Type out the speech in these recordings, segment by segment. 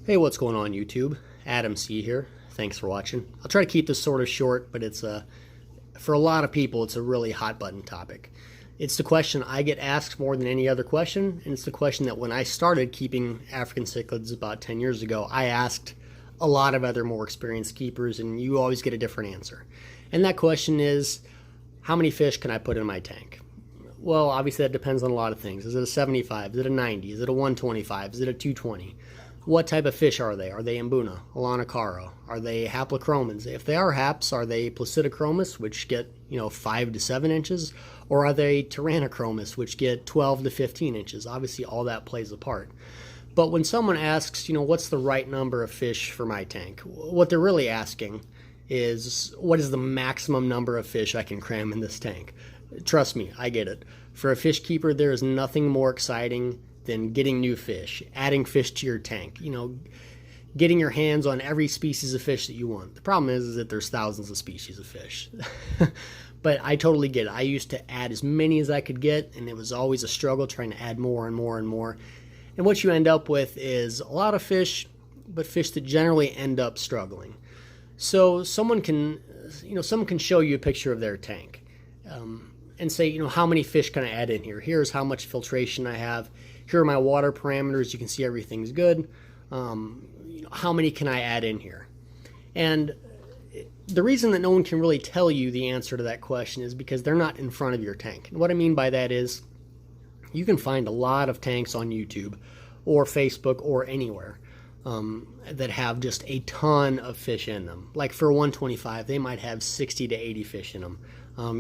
Hey, what's going on YouTube? Adam C here. Thanks for watching. I'll try to keep this sort of short, but it's for a lot of people, it's a really hot button topic. It's the question I get asked more than any other question, and it's the question that when I started keeping African cichlids about 10 years ago, I asked a lot of other more experienced keepers, and you always get a different answer. And that question is, how many fish can I put in my tank? Well, obviously that depends on a lot of things. Is it a 75? Is it a 90? Is it a 125? Is it a 220? What type of fish are they? Are they Mbuna, Alanakaro? Are they haplochromans? If they are haps, are they placidochromis, which get 5 to 7 inches? Or are they tyrannochromis, which get 12 to 15 inches? Obviously all that plays a part. But when someone asks, what's the right number of fish for my tank? What they're really asking is, what is the maximum number of fish I can cram in this tank? Trust me, I get it. For a fish keeper, there is nothing more exciting than getting new fish, adding fish to your tank, getting your hands on every species of fish that you want. The problem is that there's thousands of species of fish. But I totally get it. I used to add as many as I could get, and it was always a struggle trying to add more and more and more. And what you end up with is a lot of fish, but fish that generally end up struggling. So someone can show you a picture of their tank and say, how many fish can I add in here? Here's how much filtration I have. Here are my water parameters. You can see everything's good. How many can I add in here? And the reason that no one can really tell you the answer to that question is because they're not in front of your tank. And what I mean by that is you can find a lot of tanks on YouTube or Facebook or anywhere that have just a ton of fish in them. Like for 125, they might have 60 to 80 fish in them.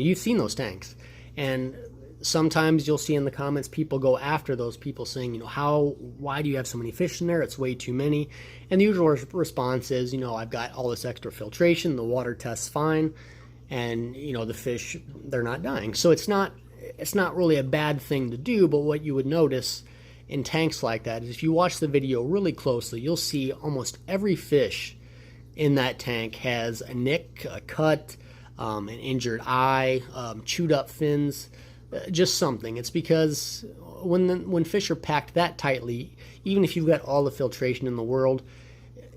You've seen those tanks. And sometimes you'll see in the comments people go after those people saying, why do you have so many fish in there? It's way too many. And the usual response is, I've got all this extra filtration, the water tests fine, and the fish, they're not dying. So it's not really a bad thing to do, but what you would notice in tanks like that is if you watch the video really closely, you'll see almost every fish in that tank has a nick, a cut, an injured eye, chewed up fins, just something. It's because when fish are packed that tightly, even if you've got all the filtration in the world,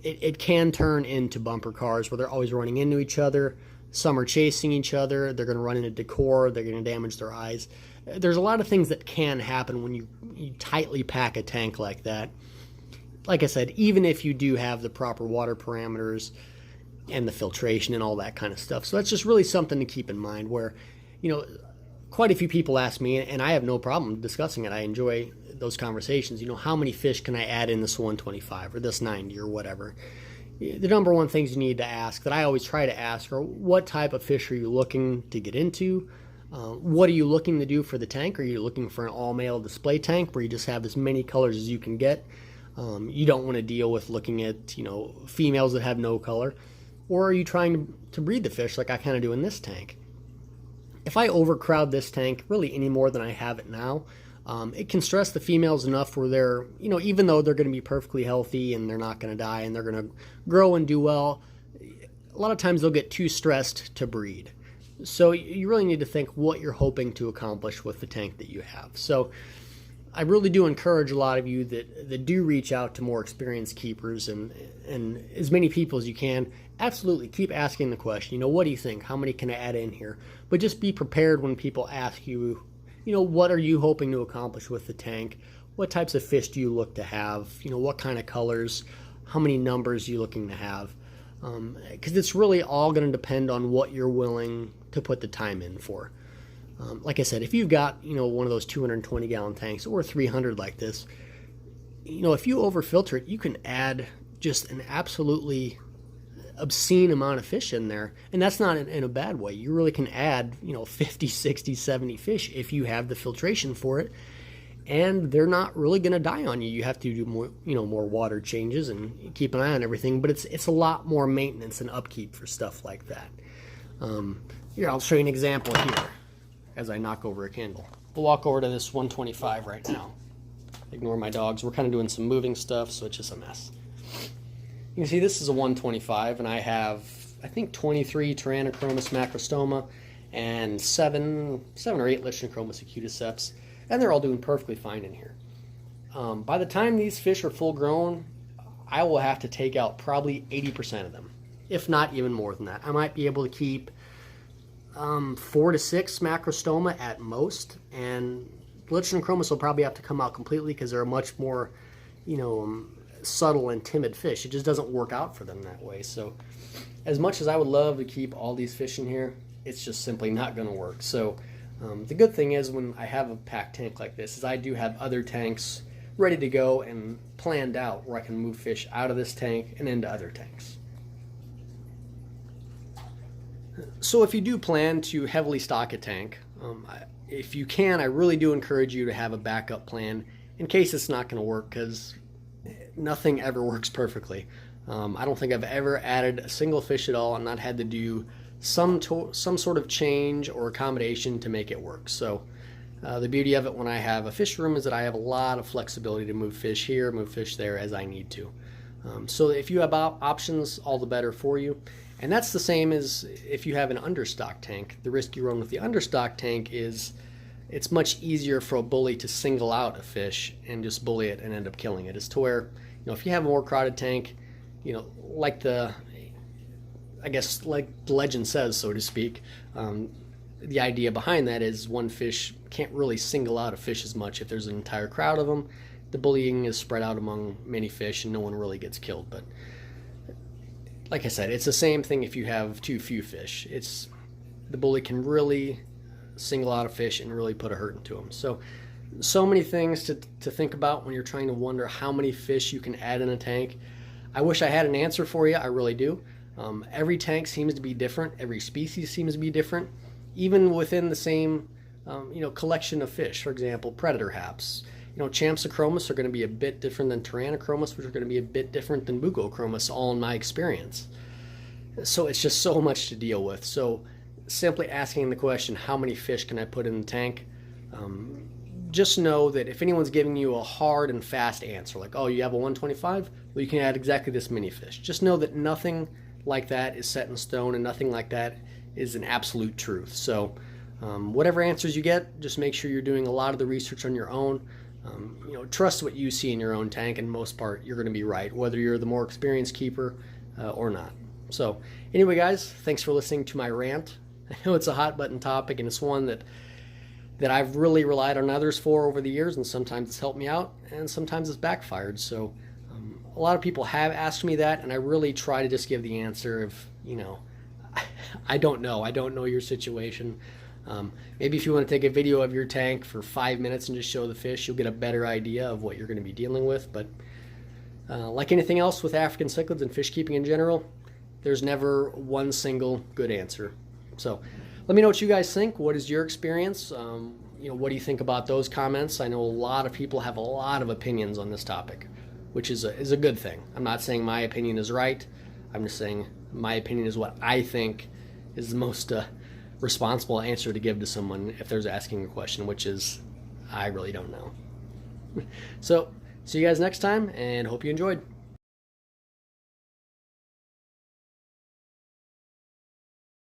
it can turn into bumper cars where they're always running into each other. Some are chasing each other. They're going to run into decor. They're going to damage their eyes. There's a lot of things that can happen when you tightly pack a tank like that. Like I said, even if you do have the proper water parameters and the filtration and all that kind of stuff. So that's just really something to keep in mind where, quite a few people ask me, and I have no problem discussing it. I enjoy those conversations. How many fish can I add in this 125 or this 90 or whatever? The number one things you need to ask, that I always try to ask, are what type of fish are you looking to get into? What are you looking to do for the tank? Are you looking for an all-male display tank where you just have as many colors as you can get? You don't want to deal with looking at, females that have no color. Or are you trying to breed the fish like I kind of do in this tank? If I overcrowd this tank really any more than I have it now, it can stress the females enough where they're, even though they're going to be perfectly healthy and they're not going to die and they're going to grow and do well, a lot of times they'll get too stressed to breed. So you really need to think what you're hoping to accomplish with the tank that you have. So I really do encourage a lot of you that do reach out to more experienced keepers and as many people as you can. Absolutely keep asking the question, what do you think? How many can I add in here? But just be prepared when people ask you, what are you hoping to accomplish with the tank? What types of fish do you look to have? What kind of colors? How many numbers are you looking to have? Because it's really all going to depend on what you're willing to put the time in for. Like I said, if you've got, one of those 220-gallon tanks or 300 like this, if you overfilter it, you can add just an absolutely obscene amount of fish in there. And that's not in a bad way. You really can add, 50, 60, 70 fish if you have the filtration for it. And they're not really going to die on you. You have to do more, more water changes and keep an eye on everything. But it's a lot more maintenance and upkeep for stuff like that. Here, I'll show you an example here as I knock over a candle. We'll walk over to this 125 right now. Ignore my dogs. We're kind of doing some moving stuff, so it's just a mess. You can see this is a 125, and I have, I think, 23 Tyrannochromis macrostoma and 7 or 8 Lichnochromis acuticeps, and they're all doing perfectly fine in here. By the time these fish are full grown, I will have to take out probably 80% of them, if not even more than that. I might be able to keep 4 to 6 macrostoma at most, and Lichenochromis will probably have to come out completely because they're a much more, subtle and timid fish. It just doesn't work out for them that way. So as much as I would love to keep all these fish in here, it's just simply not going to work. So the good thing is when I have a packed tank like this is I do have other tanks ready to go and planned out where I can move fish out of this tank and into other tanks. So if you do plan to heavily stock a tank, if you can, I really do encourage you to have a backup plan in case it's not going to work, because nothing ever works perfectly. I don't think I've ever added a single fish at all and not had to do some sort of change or accommodation to make it work. So the beauty of it when I have a fish room is that I have a lot of flexibility to move fish here, move fish there as I need to. So if you have options, all the better for you. And that's the same as if you have an understock tank. The risk you run with the understock tank is it's much easier for a bully to single out a fish and just bully it and end up killing it. As to where, if you have a more crowded tank, like the legend says, so to speak, the idea behind that is one fish can't really single out a fish as much. If there's an entire crowd of them, the bullying is spread out among many fish and no one really gets killed. But like I said, it's the same thing if you have too few fish. The bully can really single out a fish and really put a hurt into them. So many things to think about when you're trying to wonder how many fish you can add in a tank. I wish I had an answer for you. I really do. Every tank seems to be different. Every species seems to be different. Even within the same collection of fish. For example, predator haps. Champsochromis are going to be a bit different than Tyrannochromis, which are going to be a bit different than Bucochromis, all in my experience. So it's just so much to deal with. So simply asking the question, how many fish can I put in the tank? Just know that if anyone's giving you a hard and fast answer, like, oh, you have a 125, well, you can add exactly this many fish. Just know that nothing like that is set in stone and nothing like that is an absolute truth. So whatever answers you get, just make sure you're doing a lot of the research on your own. Trust what you see in your own tank, and most part you're going to be right, whether you're the more experienced keeper or not. So anyway, guys, thanks for listening to my rant. I know it's a hot button topic, and it's one that I've really relied on others for over the years, and sometimes it's helped me out and sometimes it's backfired. So a lot of people have asked me that, and I really try to just give the answer of I don't know your situation. Maybe if you want to take a video of your tank for 5 minutes and just show the fish, you'll get a better idea of what you're going to be dealing with. But like anything else with African cichlids and fish keeping in general, there's never one single good answer. So let me know what you guys think. What is your experience? What do you think about those comments? I know a lot of people have a lot of opinions on this topic, which is a good thing. I'm not saying my opinion is right. I'm just saying my opinion is what I think is the most responsible answer to give to someone if there's asking a question, which is I really don't know. So see you guys next time, and hope you enjoyed.